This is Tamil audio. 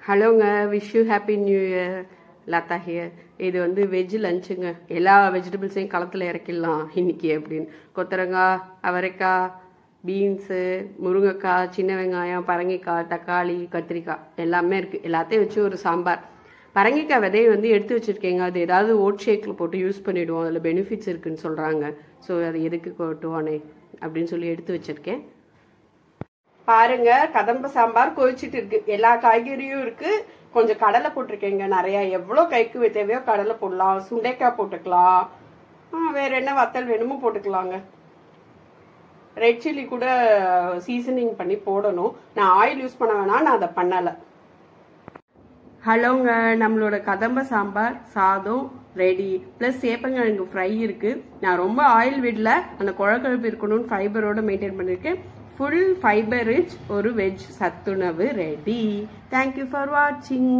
ஹலோங்க, wish you happy new year. Latha here. இது வந்து வெஜ் லஞ்சுங்க. எல்லா வெஜிடபிள்ஸையும் களத்தில் இறக்கிடலாம் இன்னைக்கு அப்படின்னு. கொத்தரங்காய், அவரைக்காய், பீன்ஸு, முருங்கைக்காய், சின்ன வெங்காயம், பரங்கிக்காய், தக்காளி, கத்திரிக்காய் எல்லாமே இருக்குது. எல்லாத்தையும் வச்சு ஒரு சாம்பார். பரங்கிக்காய் விதையை வந்து எடுத்து வச்சுருக்கேங்க. அது ஏதாவது ஓட் ஷேக்கில் போட்டு யூஸ் பண்ணிவிடுவோம். அதில் பெனிஃபிட்ஸ் இருக்குதுன்னு சொல்கிறாங்க. ஸோ அது எதுக்கு கொட்டுவானே அப்படின்னு சொல்லி எடுத்து வச்சுருக்கேன். பாருங்க, கதம்ப சாம்பார் கொதிச்சுட்டு இருக்கு. எல்லா காய்கறியும் இருக்கு. கொஞ்சம் கடலை போட்டிருக்கேங்க நிறைய. எவ்வளோ கைக்கு தேவையோ கடலை போடலாம். சுண்டைக்காய் போட்டுக்கலாம். வேற என்ன வத்தல் வேணுமோ போட்டுக்கலாங்க. ரெட் சில்லி கூட சீசனிங் பண்ணி போடணும். நான் ஆயில் யூஸ் பண்ண வேணாம், நான் அதை பண்ணலை. ஹலோங்க, நம்மளோட கதம்ப சாம்பார் சாதம் ரெடி. ப்ளஸ் சேப்பங்கிழங்கு ஃப்ரை இருக்கு. நான் ரொம்ப ஆயில் விடல, அந்த குழக்கழுப்பு இருக்கணும்னு ஃபைபரோட மெயின்டைன் பண்ணியிருக்கேன். ஃபுல் ஃபைபர் ரிச் ஒரு வெஜ் சத்துணவு ரெடி. தேங்க்யூ ஃபார் வாட்சிங்.